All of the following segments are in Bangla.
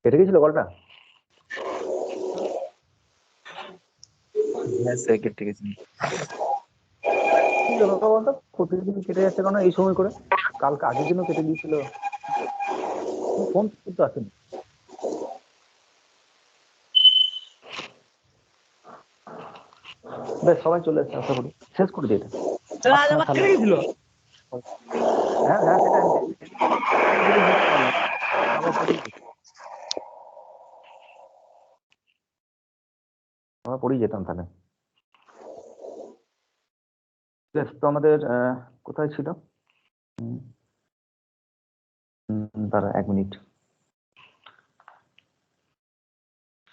কেটে গেছিল কলটা? হ্যাঁ স্যার কেটে গেছে। কি ব্যাপার বলতো, প্রতিদিন কেটে যাচ্ছে কেন এই সময় করে? কালকে আগের দিনও কেটে দিয়েছিল, ফোন কিন্তু আসেনি। বেশ, সবাই চলে এসছে, আশা করি শেষ করে দিয়ে এটা। হ্যাঁ হ্যাঁ, সেটা আমরা পড়েই যেতাম তাহলে। বেশ, তো আমাদের কোথায় ছিল? দাঁড়া 1 মিনিট,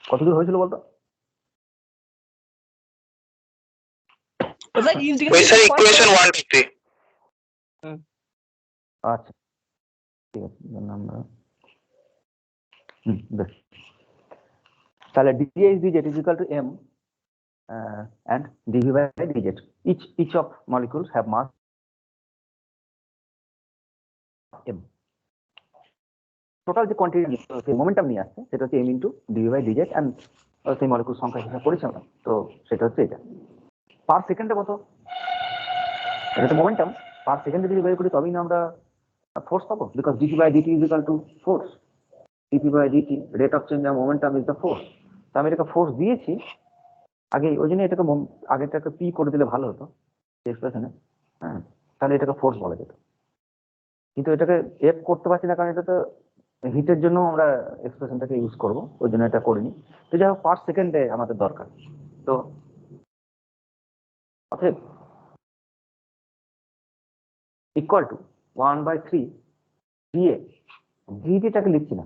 কতদূর হয়েছিল বলতো? Equation 1 to 3। আচ্ছা ঠিক আছে, আমরা বেশ, তাহলে dA is dz is equal to m and dv by dz. Each of molecules have mass m. Total যে কোয়ান্টিটি মোমেন্টাম নিয়ে আসছে সেটা হচ্ছে m into dv by dz, and সেই মলিকুল সংখ্যা হিসাব করেছি আমরা, তো সেটা হচ্ছে এটা। পার সেকেন্ডে কত? এটা তো মোমেন্টাম, পার সেকেন্ডে যদি বের করি তবেই না আমরা ফোর্স পাবো, because dp by dt is equal to force. dp by dt, rate of change of momentum is the force. তো আমি এটাকে ফোর্স দিয়েছি আগে, ওই জন্য এটাকে আগেটাকে পি করে দিলে ভালো হতো এক্সপ্রেশনে, হ্যাঁ, তাহলে এটাকে ফোর্স বলা যেত। কিন্তু এটাকে এফ করতে পারছি না, কারণ এটা তো হিটের জন্য আমরা এক্সপ্রেশনটাকে ইউজ করব, ওই জন্য এটা করিনি। তো যাই হোক, পার সেকেন্ডে আমাদের দরকার, তো অতএব ইকুয়াল টু 1/3 ডিএ। ডিটিটাকে লিখছি না,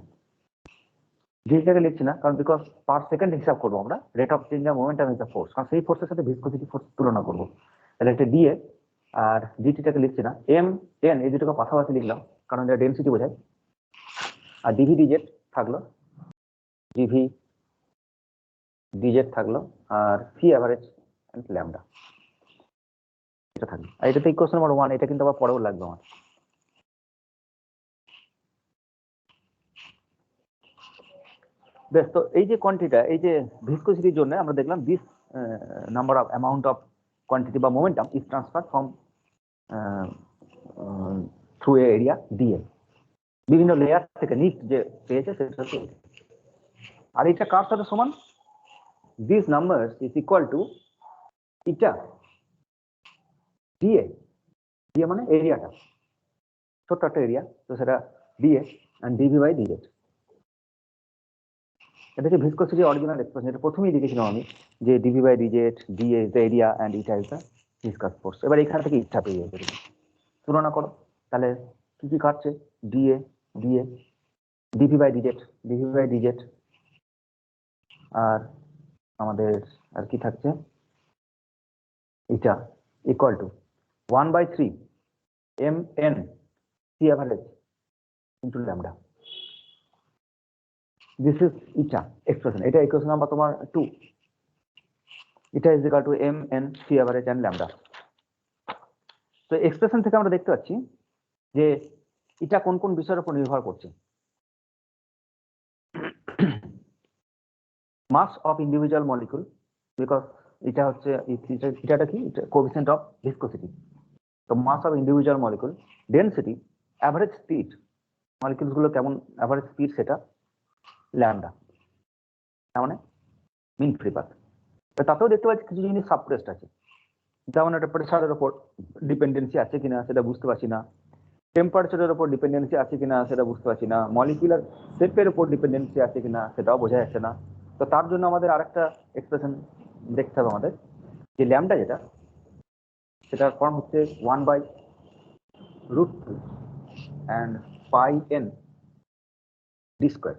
ডিটিটাকে লিখছি না, কারণ বিকজ পার সেকেন্ড হিসাব করবো আমরা, rate of change of momentum is the force, কারণ সেই ফোর্সের সাথে ভিসকোসিটি ফোর্স তুলনা করবো। তাহলে একটা ডিএ আর ডিটিটাকে লিখছি না, এম এন এই দুটোকে পাশাপাশি লিখলাম, কারণ এটা ডেনসিটি বোঝায়। আর ডিভি ডিজেড থাকলো, ডিভি ডিজেড থাকলো, আর সি অ্যাভারেজ এন্ড ল্যামডা এটা থাকলো। আর এটা তো ইকুয়েশন নাম্বার 1, এটা কিন্তু আবার পরেও লাগবে আমার। বেশ, তো এই যে কোয়ান্টিটিটা, এই যে ভিসকোসিটির জন্য আমরা দেখলাম this number of amount of quantity বা momentum is transfer from through a area DA, বিভিন্ন লেয়ার থেকে নিট যে পেয়েছে সেটা হচ্ছে। আর এটা কার সাথে সমান? This numbers is equal to eta DA. DA মানে এরিয়াটা, ছোট্ট একটা এরিয়া, তো সেটা DA and DV by DZ. এটা হচ্ছে ভিসকোসিটি অরিজিনাল এক্সপ্রেশন, এটা প্রথমেই লিখেছিলাম আমি, যে DV by DZ, DA is the area and eta is the viscous force. এবার এখান থেকে ইচ্ছা পেয়ে যাবে, তুলনা করো তাহলে কি কি কাটছে, DA DA, DV by DZ, DV by DZ, আর আমাদের আর কি থাকছে, এটা equal to 1/3 M N C average into lambda. This is eta expression, এটা ইকুয়েশন নাম্বার তোমার 2। এটা is equal to M N C average and lambda. তো এক্সপ্রেশন থেকে আমরা দেখতে পাচ্ছি যে এটা কোন কোন বিষয়ের উপর নির্ভর করছে। Mass of individual molecule, because এটা হচ্ছে এটাটা কি, কোএফিসিয়েন্ট অফ ভিসকোসিটি, তো mass of individual molecule, density, average speed, molecules গুলো কেমন অ্যাভারেজ স্পিড সেটা, ল্যামডা তার মানে মিন ফ্রি পাথ। তাতেও দেখতে পাচ্ছি কিছু জিনিস সাবপ্রেসড আছে, যেমন একটা প্রেসারের উপর ডিপেন্ডেন্সি আছে কিনা সেটা বুঝতে পারছি না, টেম্পারেচারের উপর ডিপেন্ডেন্সি আছে কিনা সেটা বুঝতে পারছি না, মলিকুলার শেপের উপর ডিপেন্ডেন্সি আছে কিনা সেটাও বোঝা যাচ্ছে না। তো তার জন্য আমাদের আরেকটা এক্সপ্রেশন দেখতে হবে আমাদের, যে ল্যামডা যেটা, সেটার ফর্ম হচ্ছে 1/√2 and pi n d square.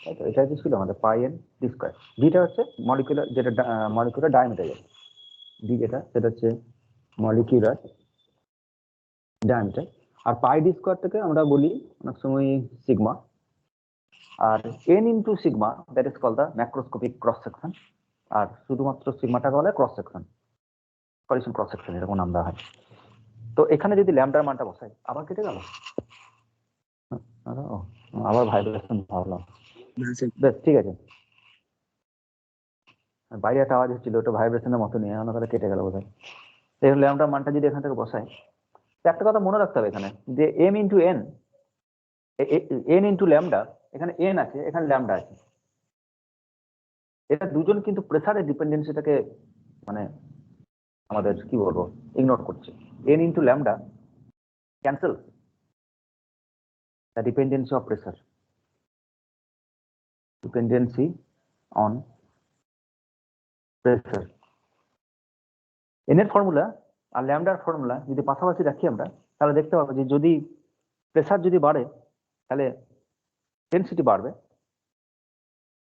তাই তো, এটা হচ্ছে ছিল আমাদের pi n d স্কয়ার। ডিটা হচ্ছে মলিকুলার, যেটা মলিকুলার ডায়ামিটার, ডি যেটা সেটা হচ্ছে মলিকুলার ডায়ামিটার। আর পাই ডি স্কয়ারটাকে আমরা বলি অনেক সময় সিগমা, আর n into sigma that is called the macroscopic cross section, আর শুধুমাত্র সিগমাটাকে বলে cross section, collision cross section এরকম নাম দেওয়া হয়। তো এখানে যদি ল্যামডার মানটা বসাই, আবার কেটে গেল, আবার ভাইব্রেশন ভাবলাম, বেশ ঠিক আছে। বাইরে একটা আওয়াজ হচ্ছিল, ওটা ভাইব্রেশনের মতো নিয়ে অন্য কথা কেটে গেল বোধহয়। দেখুন ল্যামডা মানটা যদি এখান থেকে বসাই, একটা কথা মনে রাখতে হবে এখানে যে M into N, N into lambda, এখানে এন আছে এখানে ল্যামডা আছে, এটা দুজন কিন্তু প্রেসারের ডিপেন্ডেন্সিটাকে মানে আমাদের কি বলবো ইগনোর করছে। N into lambda cancel the dependency of pressure, dependency on pressure. N এর ফর্মুলা আর ল্যামডার ফর্মুলা যদি পাশাপাশি রাখি আমরা, তাহলে দেখতে পাবো যে যদি প্রেসার যদি বাড়ে তাহলে ডেনসিটি বাড়বে,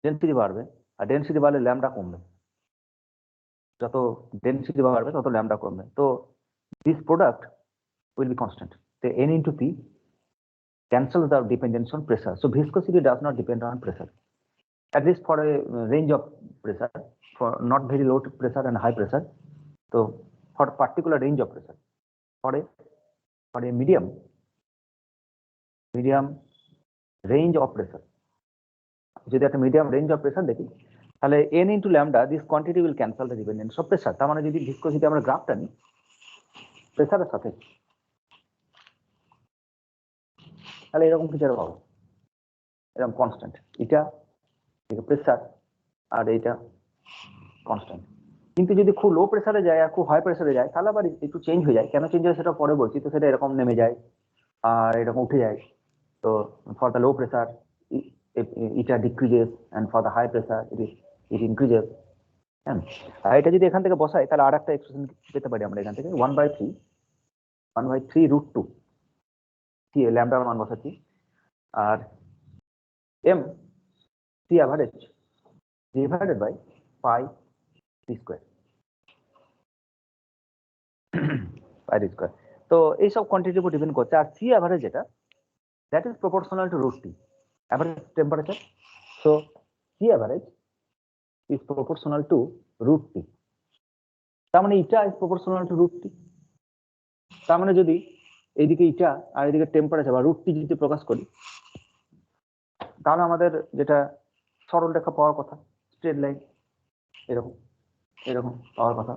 ডেনসিটি বাড়বে, আর ডেনসিটি বাড়লে ল্যামডা কমবে। যত ডেনসিটি বাড়বে তত ল্যামডা কমবে। তো this product will be constant. The n into p cancels the dependence on pressure. So viscosity does not depend on pressure, at least for a range of pressure, for not very low pressure and high pressure. So for particular range of pressure, for a medium range of pressure, যদি একটা মিডিয়াম রেঞ্জ অফ প্রেসার দেখি তাহলে n into lambda this quantity will cancel the dependence of pressure। তার মানে যদি ভিসকোসিটি আমরা গ্রাফটা নিই প্রেসারের সাথে, তাহলে এরকম কিছু পাবো, এরকম কনস্ট্যান্ট, এটা প্রেসার আর এইটা কনস্ট্যান্ট। কিন্তু যদি খুব লো প্রেসারে যায় আর খুব হাই প্রেসারে যায় তাহলে আবার একটু চেঞ্জ হয়ে যায়। কেন চেঞ্জ হয় সেটা পরে বলছি। তো সেটা এরকম নেমে যায় আর এরকম উঠে যায়। তো ফর দ্য লো প্রেসার এটা decreases and for the high pressure it increases. হ্যাঁ, আর এটা যদি এখান থেকে বসাই তাহলে আর একটা এক্সপ্রেশন পেতে পারি আমরা এখান থেকে 1/3 √2 সি ল্যামডার মান বসাচ্ছি, আর M C average divided by pi C square, pi D square. তো এইসব কোয়ান্টিটির উপর ডিপেন্ড করছে। আর সি অ্যাভারেজ যেটা, that is proportional to √t average temperature. So C average is proportional to √t। তার মানে eta is proportional to √t। তার মানে যদি এইদিকে ইটা আর এদিকে টেম্পারেচার বা √t যদি প্রকাশ করি, তাহলে আমাদের যেটা সরল রেখা পাওয়ার কথা, স্ট্রেট লাইন এরকম এরকম পাওয়ার কথা।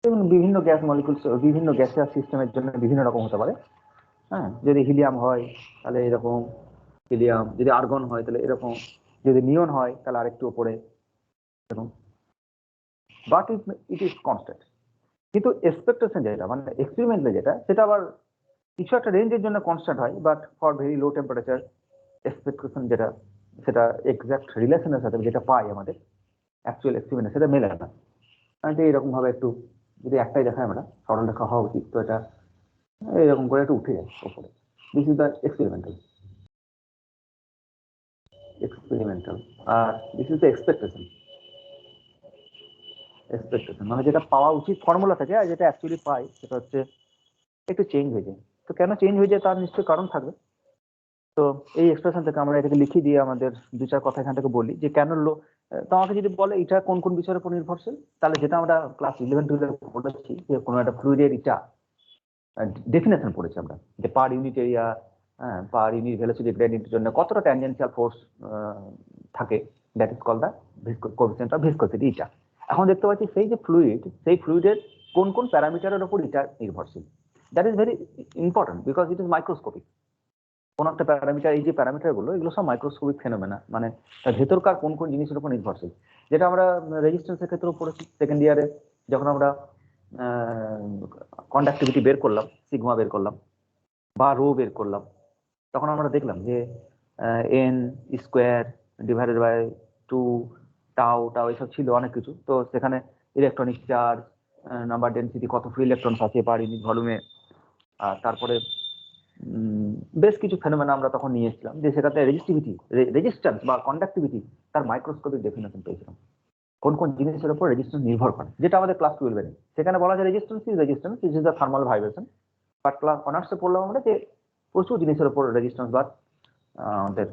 এবং বিভিন্ন গ্যাস মলিকুলস বিভিন্ন গ্যাসিয়াস সিস্টেমের জন্য বিভিন্ন রকম হতে পারে। হ্যাঁ, যদি হিলিয়াম হয় তাহলে এরকম হিলিয়াম, যদি আর্গন হয় তাহলে এরকম, যদি নিয়ন হয় তাহলে আরেকটু উপরে এরকম, বাট ইট ইজ কনস্ট্যান্ট। কিন্তু এক্সপেকটেশন যেটা মানে এক্সপেরিমেন্টে যেটা, সেটা আবার কিছু একটা রেঞ্জের জন্য কনস্ট্যান্ট হয়, but for very low temperature expectation যেটা, সেটা এক্সাক্ট রিলেশনের সাথে যেটা পাই আমাদের অ্যাকচুয়াল এক্সপেরিমেন্টে সেটা মেলে না। এরকম ভাবে একটু যদি একটাই দেখায় আমরা সরল রেখা হওয়া উচিত, তো এটা এরকম করে একটু উঠে যায় উপরে। দিস ইজ দ্য এক্সপেরিমেন্টাল, আর দিস ইজ দ্য এক্সপেকটেশন। মানে যেটা পাওয়া উচিত ফর্মুলা থেকে আর যেটা অ্যাকচুয়ালি পাই সেটা হচ্ছে একটু চেঞ্জ হয়ে যায়। তো কেন চেঞ্জ হয়ে যায় তার নিশ্চয়ই কারণ থাকবে। তো এই এক্সপ্রেশন থেকে আমরা এটাকে লিখে দিয়ে আমাদের দু চার কথা এখান থেকে বলি যে কেন তো আমাকে যদি বলে এটা কোন কোন বিষয়ের উপর নির্ভরশীল, তাহলে যেটা আমরা ক্লাস 11-12 পড়েছি যে কোনো একটা ফ্লুইডের এটা ডেফিনেশন পড়েছি আমরা, যে per unit area, per unit velocity গ্রেডিয়েন্টের জন্য কতটা ট্যানজেনশিয়াল ফোর্স থাকে, that is called the coefficient of viscosity এটা। এখন দেখতে পাচ্ছি সেই যে ফ্লুইড, সেই ফ্লুইডের কোন কোন প্যারামিটারের উপর এটা নির্ভরশীল। That is very important because it is microscopic. কোন একটা প্যারামিটার, এই যে প্যারামিটার গুলো এগুলো সব মাইক্রোস্কোপিক ফেনোমেনা, মানে তার ভেতরকার কোন কোন জিনিসের উপর নির্ভরশীল, যেটা আমরা রেজিস্ট্যান্সের ক্ষেত্রেও পড়েছি সেকেন্ড ইয়ারে, যখন আমরা কন্ডাক্টিভিটি বের করলাম, সিগমা বের করলাম বা রো বের করলাম, তখন আমরা দেখলাম যে N square divided by 2 tau tau এসব ছিল অনেক কিছু। তো সেখানে ইলেকট্রনিক চার্জ, নাম্বার ডেনসিটি, কত ফ্রি ইলেকট্রনস আছে পার ইউনিট ভলিউমে, আর তারপরে বেশ কিছু ফেনোমেনা আমরা তখন নিয়ে এসেছিলাম, যে সেটাতে রেজিস্ট্যান্স বা কন্ডাক্টিভিটি তার মাইক্রোস্কোপিক ডেফিনেশন পেয়েছিলাম, কোন কোন জিনিসের উপর রেজিস্ট্যান্স নির্ভর করে, যেটা আমাদের ক্লাস 12 এ সেখানে বলা যায় resistance is the thermal vibration. But class অনার্সে পড়লাম আমরা যে প্রচুর জিনিসের উপর রেজিস্ট্যান্স বা আমাদের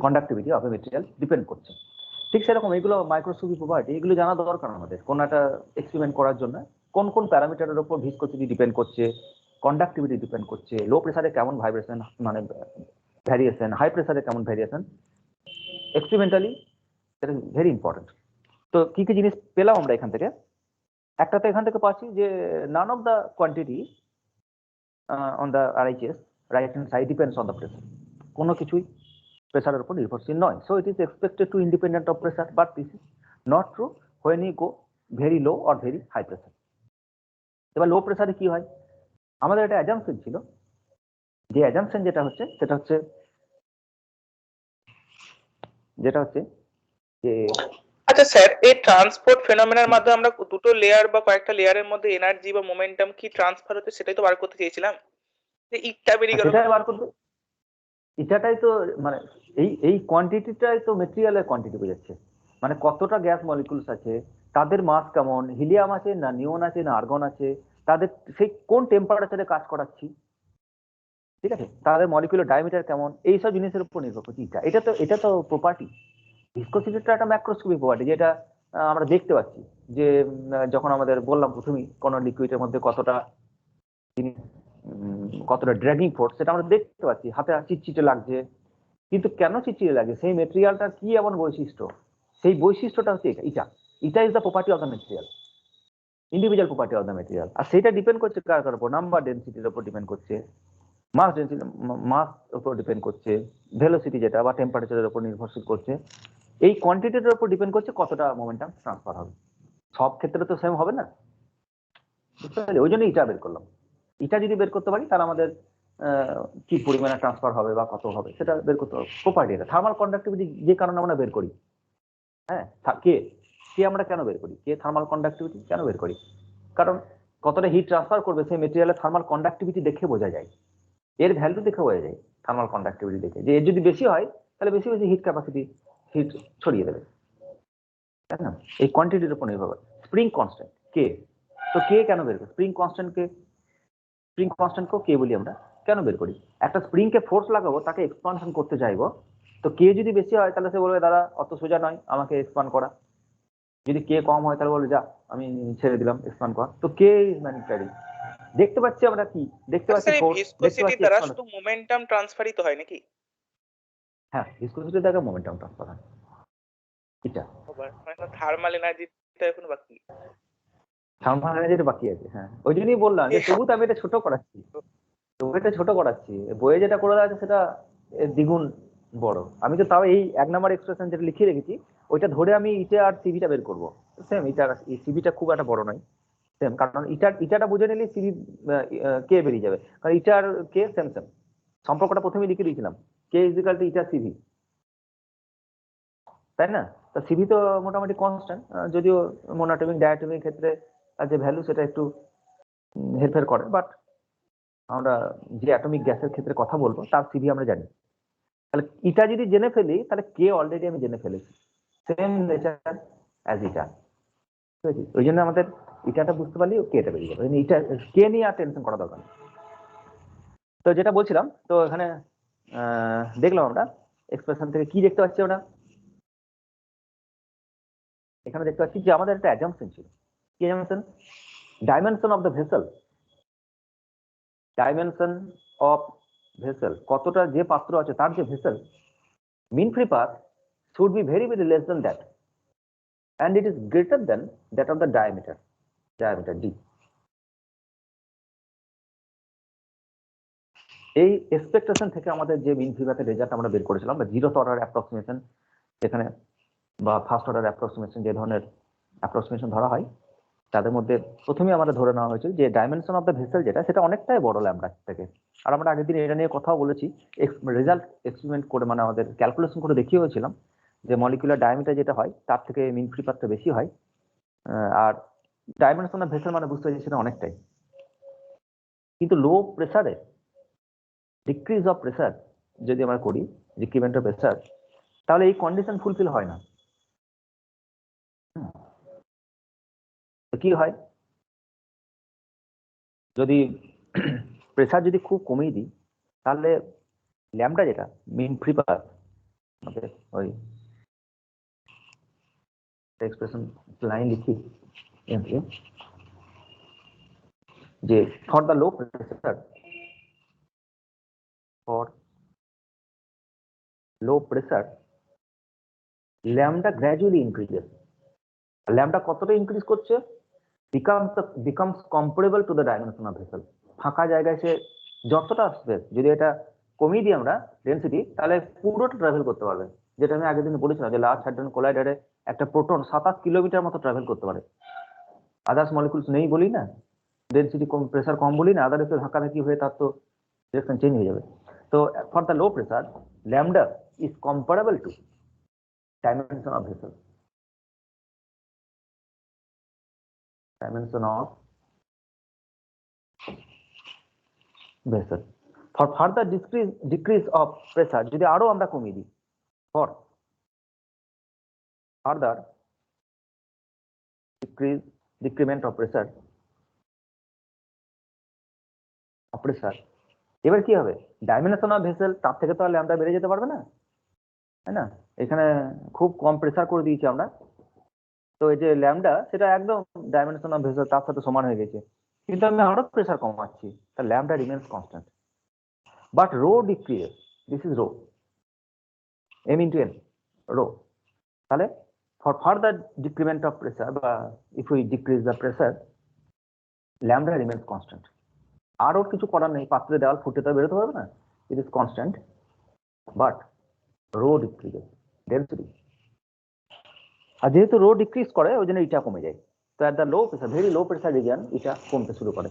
conductivity of A material depend করছে। ঠিক সেরকম এগুলো মাইক্রোস্কোপিক প্রপার্টি, এগুলো জানা দরকার আমাদের কোন একটা এক্সপেরিমেন্ট করার জন্য। কোন কোন প্যারামিটারের উপর ভিসকসিটি ডিপেন্ড করছে, কন্ডাক্টিভিটি ডিপেন্ড করছে, লো প্রেসারে কেমন ভাইব্রেশন মানে ভ্যারিয়েশন, হাই প্রেসারে কেমন variation, experimentally that is very important. তো কি কি জিনিস পেলাম আমরা এখান থেকে? একটা তো এখান থেকে পাচ্ছি যে none of the quantity on the RHS right hand side depends on the pressure. কোনো কিছুই প্রেসারের উপর নির্ভরশীল নয়। So it is expected to independent of pressure, but this is not true when you go very low or very high pressure. এবার লো প্রেসারে কি হয়? আমাদের একটা অ্যাজাম্পশন ছিল, যে অ্যাজাম্পশন যেটা হচ্ছে সেটা হচ্ছে যে আচ্ছা স্যার, এই ট্রান্সপোর্ট ফেনোমেনার মাধ্যমে আমরা দুটো লেয়ার বা কয়েকটা লেয়ারের মধ্যে এনার্জি বা মোমেন্টাম কি ট্রান্সফার হচ্ছে সেটাই তো বার করতে চেয়েছিলাম। যে ইটটা বেরিয়ে গেল না। সেটাই বার করতে, এটাটাই তো মানে এই কোয়ান্টিটিটাই তো মেটেরিয়ালের কোয়ান্টিটি বোঝাচ্ছে। মানে কতটা গ্যাস মলিকুলস আছে, তাদের মাস কেমন, হিলিয়াম আছে না নিয়ন আছে না আর্গন আছে, তাদের সেই কোন টেম্পারেচারে কাজ করাচ্ছি, ঠিক আছে, তাদের মলিকুলার ডায়ামিটার কেমন, এইসব জিনিসের উপর নির্ভর করছে এটা তো প্রপার্টি। ভিসকোসিটিটা একটা ম্যাক্রোস্কোপিক প্রপার্টি, যেটা আমরা দেখতে পাচ্ছি যে যখন আমাদের বললাম প্রথমেই কোন লিকুইডের মধ্যে কতটা ড্র্যাগিং ফোর্স, সেটা আমরা দেখতে পাচ্ছি, হাতে চিটচিটে লাগছে। কিন্তু কেন চিটচিটে লাগে? সেই মেটেরিয়ালটার কি এমন বৈশিষ্ট্য, সেই বৈশিষ্ট্যটা হচ্ছে এটা is the property of the material, individual property of the material. আর সেটা ডিপেন্ড করছে কার উপর? নাম্বার ডেন্সিটির উপর ডিপেন্ড করছে, মাস ডেন্সিটি, মাস উপর ডিপেন্ড করছে, ভেলোসিটি যেটা বা টেম্পারেচারের উপর নির্ভরশীল করছে, এই কোয়ান্টিটির উপর ডিপেন্ড করছে কতটা মোমেন্টাম ট্রান্সফার হবে। সব ক্ষেত্রে তো সেম হবে না, বুঝতে পারলে? ওই জন্য এটা বের করলাম। এটা যদি বের করতে পারি তাহলে আমাদের কি পরিমাণে ট্রান্সফার হবে বা কত হবে সেটা বের করতে হবে। প্রপার্টি এটা থার্মাল কন্ডাক্টিভিটি, যে কারণে আমরা বের করি। হ্যাঁ, কে কে আমরা কেন বের করি? কে থার্মাল কন্ডাক্টিভিটি কেন বের করি? কারণ কতটা হিট ট্রান্সফার করবে সেই মেটেরিয়ালের থার্মাল কন্ডাক্টিভিটি দেখে বোঝা যায়, এর ভ্যালু দেখে বোঝা যায়, থার্মাল কন্ডাক্টিভিটি দেখে, যে এর যদি বেশি হয় তাহলে বেশি বেশি হিট ক্যাপাসিটি, হিট ছড়িয়ে দেবে, তাই না? এই কোয়ান্টিটির উপর নির্ভর করে। স্প্রিং কনস্ট্যান্ট কে, তো কে কেন বের করি? স্প্রিং কনস্ট্যান্ট কে বলি আমরা, কেন বের করি? একটা স্প্রিং কে ফোর্স লাগাবো, তাকে এক্সপানশন করতে চাইবো, তো কে যদি বেশি হয় তাহলে সে বলবে দাদা অত সোজা নয় আমাকে এক্সপান্ড করা। যদি কে কম হয় তাহলে বলবে যা আমি ছেড়ে দিলাম এক্সপান্ড করা। তো কে ইজ ম্যানিফ্যাক্টারিং, দেখতে পাচ্ছি আমরা কি, দেখতে পাচ্ছি স্যার, এই ফোর্স, দেখতে ভিসকোসিটি পাচ্ছি দ্বারা এক্সপান্ড। শুধু মোমেন্টাম ট্রান্সফারই তো হয় নাকি? হ্যাঁ, ভিসকোসিটি দ্বারা মোমেন্টাম ট্রান্সফার হয়, এটা মানে থার্মাল এনার্জিটা এখন বাকি। থার্মাল এনার্জিটা বাকি আছে। হ্যাঁ, ওই জন্যই বললাম যে তবু তো আমি এটা ছোট করাচ্ছি, বইয়ে যেটা করে দেওয়া আছে সেটা এর দ্বিগুণ বড়। আমি তো তাও এই 1 নাম্বার এক্সপ্রেশন যেটা লিখে রেখেছি ওইটা ধরে আমি ইটা আর সিভিটা বের করবো। সেম, সিভিটা খুব একটা বড় নয়, সেম, কারণ ইটাটা বুঝে নিলে সিভি কে বেরিয়ে যাবে, কারণ ইটার কে সেম সেম, সম্পর্কটা প্রথমেই লিখে দিয়েছিলাম, কে ইজিক্যাল টু ইটা সিভি, তাই না? তো সিভি তো মোটামুটি কনস্ট্যান্ট, যদিও মোনোটমিক ডায়াটমিক ক্ষেত্রে যে ভ্যালু সেটা একটু হেরফের করে, বাট আমরা যে অ্যাটমিক গ্যাসের ক্ষেত্রে কথা বলবো তার সিভি আমরা জানি। তাহলে ইটা যদি জেনে ফেলি তাহলে কে অলরেডি আমি জেনে ফেলেছি, সেম নেচার অ্যাজ ইটা। ওই জন্য আমাদের ইটাটা বুঝতে পারলে কেটা বেরিয়ে যাবে, ইটা কে নিয়ে আর টেনশন করা দরকার নেই। তো যেটা বলছিলাম, তো এখানে দেখলাম আমরা এক্সপ্রেশন থেকে কি দেখতে পাচ্ছি আমরা, এখানে দেখতে পাচ্ছি যে আমাদের একটা অ্যাজাম্পশন ছিল। কি assumption? Dimension of the vessel, dimension of vessel, কতটা যে পাত্র আছে তার যে vessel, mean free path should be very very less than that, and it is greater than that of the diameter d. এই এক্সপেকটেশন থেকে আমাদের যে মিন ফ্রি পাথের রেজাল্ট আমরা বের করেছিলাম, বা জিরোথ অর্ডার অ্যাপ্রক্সিমেশন যেখানে, বা ফার্স্ট অর্ডার অ্যাপ্রক্সিমেশন যে ধরনের অ্যাপ্রক্সিমেশন ধরা হয়, তাদের মধ্যে প্রথমেই আমাদের ধরে নেওয়া হয়েছিল যে ডাইমেনশন অফ দ্য ভেসেল যেটা, সেটা অনেকটাই বড় ল্যাম্বডা থেকে। আর আমরা আগের দিন এটা নিয়ে কথাও বলেছি, রেজাল্ট এক্সপেরিমেন্ট করে, মানে আমাদের ক্যালকুলেশন করে দেখিয়ে হয়েছিলাম যে মলিকুলার ডায়ামিটার যেটা হয় তার থেকে মিন ফ্রি পাথটা বেশি হয়, আর ডাইমেনশন অফ ভেসেল মানে বুঝতে পারছি সেটা অনেকটাই। কিন্তু লো প্রেসারে, ডিক্রিজ অফ প্রেসার যদি আমরা করি, ডিক্রিমেন্ট অফ প্রেসার, তাহলে এই কন্ডিশন ফুলফিল হয় না। তো কি হয়, যদি প্রেসার যদি খুব কমিয়ে দিই তাহলে ল্যাম্বডা যেটা মিন ফ্রি পাথ, আমাদের ওই এক্সপ্রেশন লাইন লিখি যে for the low pressure, for low pressure lambda gradually increases. Lambda কতটা ইনক্রিজ করছে? becomes comparable to the dimension of vessel। ফাঁকা জায়গায় সে যতটা স্পেস, যদি এটা কমিয়ে দিই আমরা ডেনসিটি, তাহলে পুরোটা ট্রাভেল করতে পারবে। যেটা আমি আগের দিন বলেছিলাম যে লার্জ হাইড্রোজেন কোলাইডারে একটা প্রোটন 7-8 কিলোমিটার মতো ট্রাভেল করতে পারে। আদার্স মলিকুলস নেই বলি না, ডেনসিটি কম, প্রেসার কম বলি না, আদার্স ধাক্কাধাক্কি হয়ে তার তো ডিরেকশন চেঞ্জ হয়ে যাবে। তো for the low pressure lambda is comparable to dimension of vessel. dimension of vessel. For further decrease of pressure, যদি আরো আমরা কমিয়ে দিই, for further decrement of pressure, এবার কি হবে? ডাইমেনশন অফ ভেসেল তার থেকে তো আর ল্যামডা বেড়ে যেতে পারবে না, তাই না? এখানে খুব কম প্রেসার করে দিয়েছি আমরা, তো এই যে ল্যামডা সেটা একদম ডাইমেনশন অফ ভেসেল তার সাথে সমান হয়ে গেছে, কিন্তু আমি আরো প্রেসার কমাচ্ছি, তা lambda remains constant. But rho decreases. This is rho. M into N, rho. তাহলে for further decrement of pressure, if we decrease the pressure, lambda remains constant. আর ওর কিছু করার নেই, পাত্রে দেওয়াল ফুটে তো বেরোতে পারবে না, it is constant, but rho decreases density। আর যেহেতু rho decrease করে ওই জন্য এটা কমে যায়, তো at the low pressure, very low pressure region এটা কমতে শুরু করে।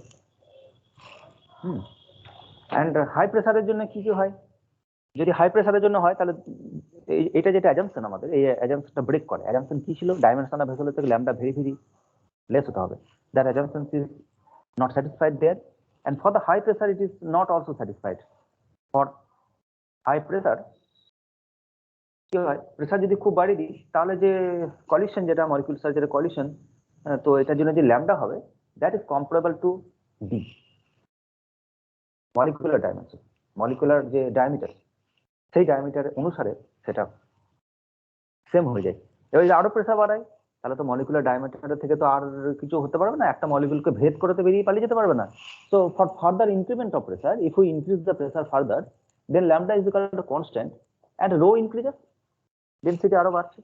and high প্রেসারের জন্য কি কি হয়? যদি হাই প্রেসারের জন্য হয় তাহলে এটা যেটা অ্যাজাম্পশন, আমাদের এই অ্যাজাম্পশনটা ব্রেক করে। অ্যাজাম্পশন কি ছিল? ডাইমেনশন অফ ভেসেলের থেকে ল্যামডা ভেরি ভেরি লেস হতে হবে। That assumption is not satisfied there, and for the high pressure it is not also satisfied. For high pressure কি হয়? প্রেসার যদি খুব বাড়িয়ে দিই তাহলে যে কলিশন, যেটা মলিকুলার যেটা কলিশন, তো এটার জন্য যে ল্যামডা হবে that is comparable to D, molecular dimension, molecular যে ডায়ামিটার, সেই ডায়ামিটার অনুসারে সেটা সেম হয়ে যায়। এবার যদি আরো প্রেসার বাড়ায় তাহলে তো মলিকুলার ডায়ামিটার থেকে তো আর কিছু হতে পারবে না, একটা মলিকুলকে ভেদ করে তো বেরিয়ে পালিয়ে যেতে পারবে না। So for further increment of pressure, if we increase the pressure further, then lambda is equal to constant and rho increases, density আরো বাড়ছে।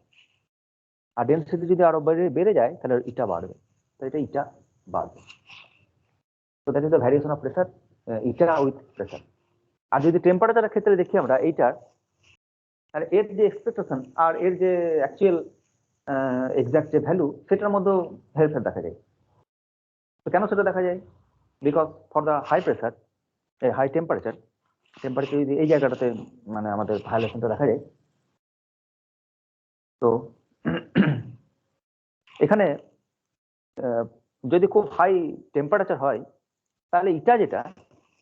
আর ডেনসিটি যদি আরো বেড়ে যায় তাহলে ইটা বাড়বে, তো এটা ইটা বাড়বে। তো that is the variation of pressure, eta with pressure. আর যদি টেম্পারেচারের ক্ষেত্রে দেখি আমরা এইটার, আর এর যে এক্সপেকটেশন আর এর যে অ্যাকচুয়াল এক্সাক্ট যে ভ্যালু, সেটার মধ্যেও হেরফের দেখা যায়। তো কেন সেটা দেখা যায়? Because for the high pressure, high temperature যদি এই জায়গাটাতে মানে আমাদের ভায়োলেশনটা দেখা যায়, তো এখানে যদি খুব হাই টেম্পারেচার হয় তাহলে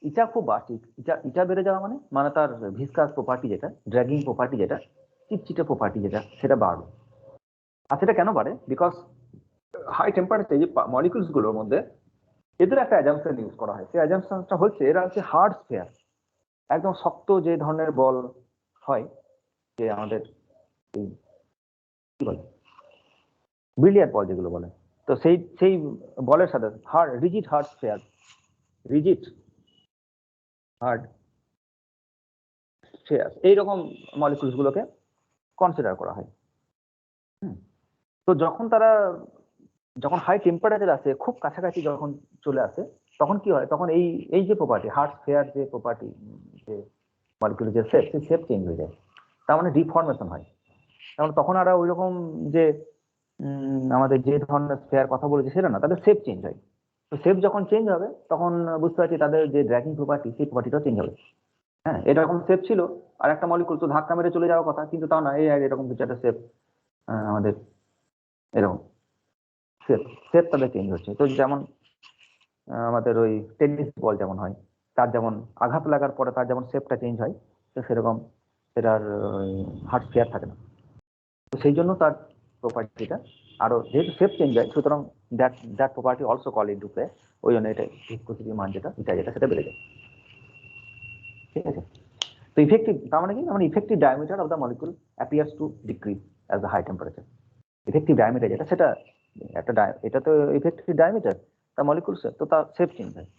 ইটা খুব বাড়ছে। ইটা বেড়ে যাওয়া মানে তার ভিসকাস প্রপার্টি যেটা, ড্র্যাগিং প্রপার্টি যেটা, চিটচিটে প্রপার্টি যেটা, সেটা বাড়বে। আর সেটা কেন বাড়ে? বিকজ হাই টেম্পারেচার যে মলিকুলস গুলোর মধ্যে এদের একটা অ্যাজাম্পশন ইউজ করা হয়। সেই অ্যাজাম্পশনটা হচ্ছে এরা হচ্ছে হার্ড স্ফিয়ার, একদম শক্ত যে ধরনের বল হয়, যে আমাদের কি বলে বিলিয়ার্ড বল যেগুলো বলে, তো সেই বলের সাথে রিজিড হার্ড স্ফিয়ার, এইরকম মলিকুলস গুলোকে কনসিডার করা হয়। তো যখন হাই টেম্পারেচার আসে, খুব কাছাকাছি যখন চলে আসে, তখন কি হয়? তখন এই যে প্রপার্টি, হার্ড স্ফিয়ার যে প্রপার্টি, যে মলিকুলের যে শেপ, সেই শেপ চেঞ্জ হয়ে যায়, তার মানে ডিফর্মেশন হয়। তাহলে তখন আর ওই রকম যে আমাদের যে ধরনের স্ফিয়ার কথা বলেছে সেটা না, তাদের শেপ চেঞ্জ হয়। তো শেপ যখন চেঞ্জ হবে তখন বুঝতে পারছি তাদের যে ড্র্যাগিং প্রপার্টি, সেই প্রপার্টিটাও চেঞ্জ হবে। হ্যাঁ, এরকম শেপ ছিল, আর একটা মলিকুল তো ধাক্কা মেরে চলে যাওয়ার কথা, কিন্তু তা না, এই এরকম কিছু একটা শেপ, আমাদের এরকম শেপ তাদের চেঞ্জ হচ্ছে। তো যেমন আমাদের ওই টেনিস বল যেমন হয়, তার যেমন আঘাত লাগার পরে তার যেমন শেপটা চেঞ্জ হয়, তো সেরকম সেটার হার্ড স্ফিয়ার থাকে না। তো সেই জন্য তার প্রপার্টিটা আরো, যেহেতু শেপ চেঞ্জ হয়, সুতরাং that property also call into play. ওই জন্য এটা ভিসকোসিটির মান যেটা সেটা বেড়ে যায়। ঠিক আছে? তো ইফেক্টিভ, তার মানে কি? মানে effective diameter of the molecule appears to decrease as the high temperature. Effective diameter যেটা, সেটা এটা তো ইফেক্টিভ ডায়ামিটার, তার মলিকুল শেপ, তো তার শেপ চেঞ্জ হয়,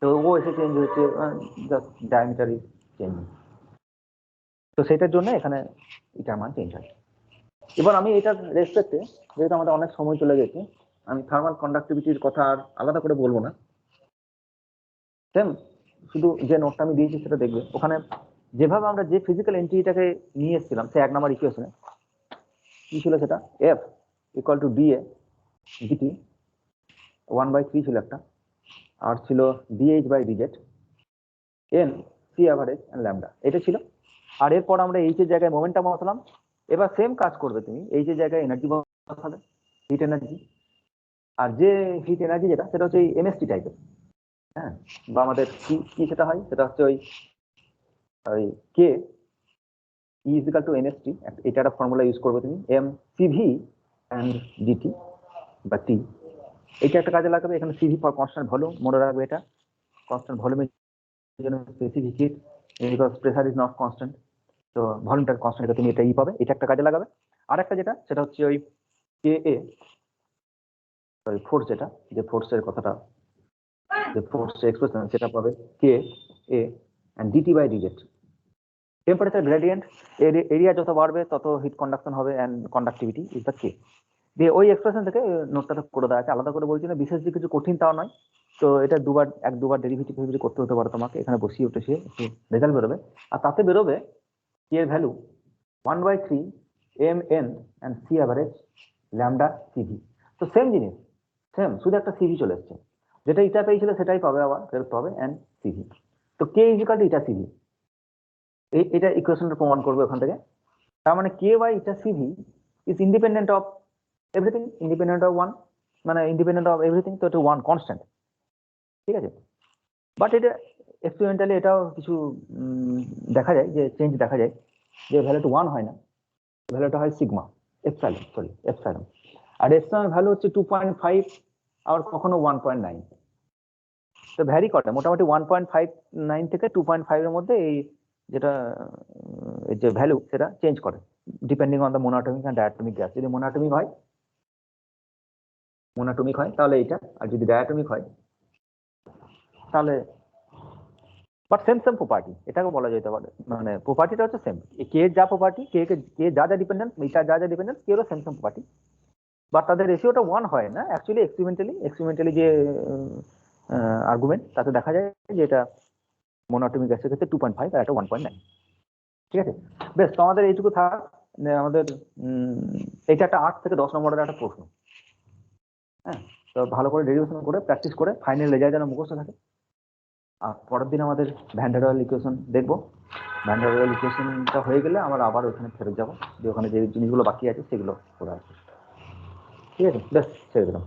তো ও এসে চেঞ্জ হচ্ছে, জাস্ট ডায়ামিটার ইজ চেঞ্জ। তো সেটার জন্য এখানে এটার মান চেঞ্জ হয়। এবার আমি এটার রেসপেক্টে, যেহেতু আমাদের অনেক সময় চলে গেছে, আমি থার্মাল কন্ডাক্টিভিটির কথা আর আলাদা করে বলবো না। সেম শুধু যে নোটটা আমি দিয়েছি সেটা দেখবে। ওখানে যেভাবে আমরা যে ফিজিক্যাল এন্টিটিটাকে নিয়ে এসেছিলাম, সে 1 নম্বর ইকুয়েশনে কি ছিল সেটা, F equal to DA DT 1/3 ছিল একটা, আর ছিল DH by DZ N C average and lambda, এটা ছিল। আর এরপর আমরা এইচ এর জায়গায় মোমেন্টাম বসালাম। এবার সেম কাজ করবে তুমি, এইচ এর জায়গায় এনার্জি বসাবে, হিট এনার্জি। আর যে হিট এনার্জি যেটা, সেটা হচ্ছে এমএসটি টাইপের। হ্যাঁ, বা আমাদের কি কি সেটা হয়, সেটা হচ্ছে ওই কে ই ইজ ইকাল টু এনএসটি, এটা একটা ফর্মুলা ইউজ করবে তুমি, এম সিভি অ্যান্ড ডিটি বা টি। এটা একটা কাজে লাগাবে। এখানে সিভি ফর কনস্ট্যান্ট ভলিউম, মনে রাখবে এটা কনস্ট্যান্ট ভলিউমের জন্য specific hit, because pressure is not constant, তো ভলিউমটা কনস্ট্যান্ট, তুমি এটা ই পাবে, এটা একটা কাজে লাগাবে। আর একটা যেটা, সেটা হচ্ছে ওই কে এ, সরি ফোর্স, যেটা যে ফোর্সের কথাটা, যে ফোর্স এক্সপ্রেশন, সেটা পাবে K A and DT by DZ. Temperature gradient, area যত বাড়বে তত হিট কন্ডাকশন হবে and conductivity is the K. দিয়ে ওই এক্সপ্রেশন থেকে নোটটা করে দেওয়া আছে, আলাদা করে বলছি না, বিশেষ যে কিছু কঠিন তাও নয়। তো এটা দুবার ডেরিভেটিভ করতে হতে পারে তোমাকে, এখানে বসিয়ে একটু রেজাল্ট বেরোবে। আর তাতে বেরোবে কে এর value 1/3 M N and C average lambda CV. তো সেম জিনিস, সেম, শুধু একটা সিভি চলে এসছে, যেটা এটা পেয়েছিল সেটাই পাবে, আবার ফেরত পাবে এন্ড সিভি। তো কে ইজ ইকুয়াল টু এটা সিভি, এটা ইকুয়েশনটা প্রমাণ করবে ওখান থেকে। তার মানে কে বাই এটা CV is independent of everything, independent of one, মানে ইন্ডিপেন্ডেন্ট অফ এভরিথিং, তো এটা ওয়ান কনস্ট্যান্ট, ঠিক আছে। বাট এটা এক্সপেরিমেন্টালি এটাও কিছু দেখা যায়, যে চেঞ্জ দেখা যায়, যে ভ্যালুটা 1 হয় না, ভ্যালুটা হয় সিগমা এপসাইলন। আর এপসাইলন ভ্যালু হচ্ছে 2.5, আবার কখনো 1.9। তো ভ্যারি করে মোটামুটি 1.59 থেকে 2.5 এর মধ্যে, এই যেটা এই যে ভ্যালু, সেটা চেঞ্জ করে depending on the monatomic and diatomic gas. যদি মোনোটমিক হয় তাহলে এটা, আর যদি ডায়াটমিক হয় তাহলে, বাট সেম প্রপার্টি, এটাকে বলা যেতে পারে, মানে প্রপার্টিটা হচ্ছে সেম। কে যা প্রপার্টি, কে যা ডিপেন্ডেন্ট, এটা যা ডিপেন্ডেন্ট, কে এরও সেম প্রপার্টি, বাট তাদের রেশিওটা 1 হয় না অ্যাকচুয়ালি। এক্সপেরিমেন্টালি যে আর্গুমেন্ট, তাতে দেখা যায় যে এটা মোনোটমিক গ্যাসের ক্ষেত্রে 2.5 আর এটা 1.9, ঠিক আছে। বেশ, তো আমাদের এইটুকু থাক। আমাদের এটা একটা 8 থেকে 10 নম্বরের একটা প্রশ্ন। হ্যাঁ, তো ভালো করে ডেরিভেশন করে প্র্যাকটিস করে ফাইনাল রেজাল্ট যেন মুখস্থ থাকে। আর পরের দিন আমাদের ভ্যান ডার ওয়েল ইকুয়েশন দেখবো। ভ্যান ডার ওয়েল ইকুয়েশনটা হয়ে গেলে আমরা আবার ওখানে ফেরত যাবো, যে ওখানে যে জিনিসগুলো বাকি আছে সেগুলো করে আসবো, ঠিক আছে। বেশ, ছেড়ে দিলাম।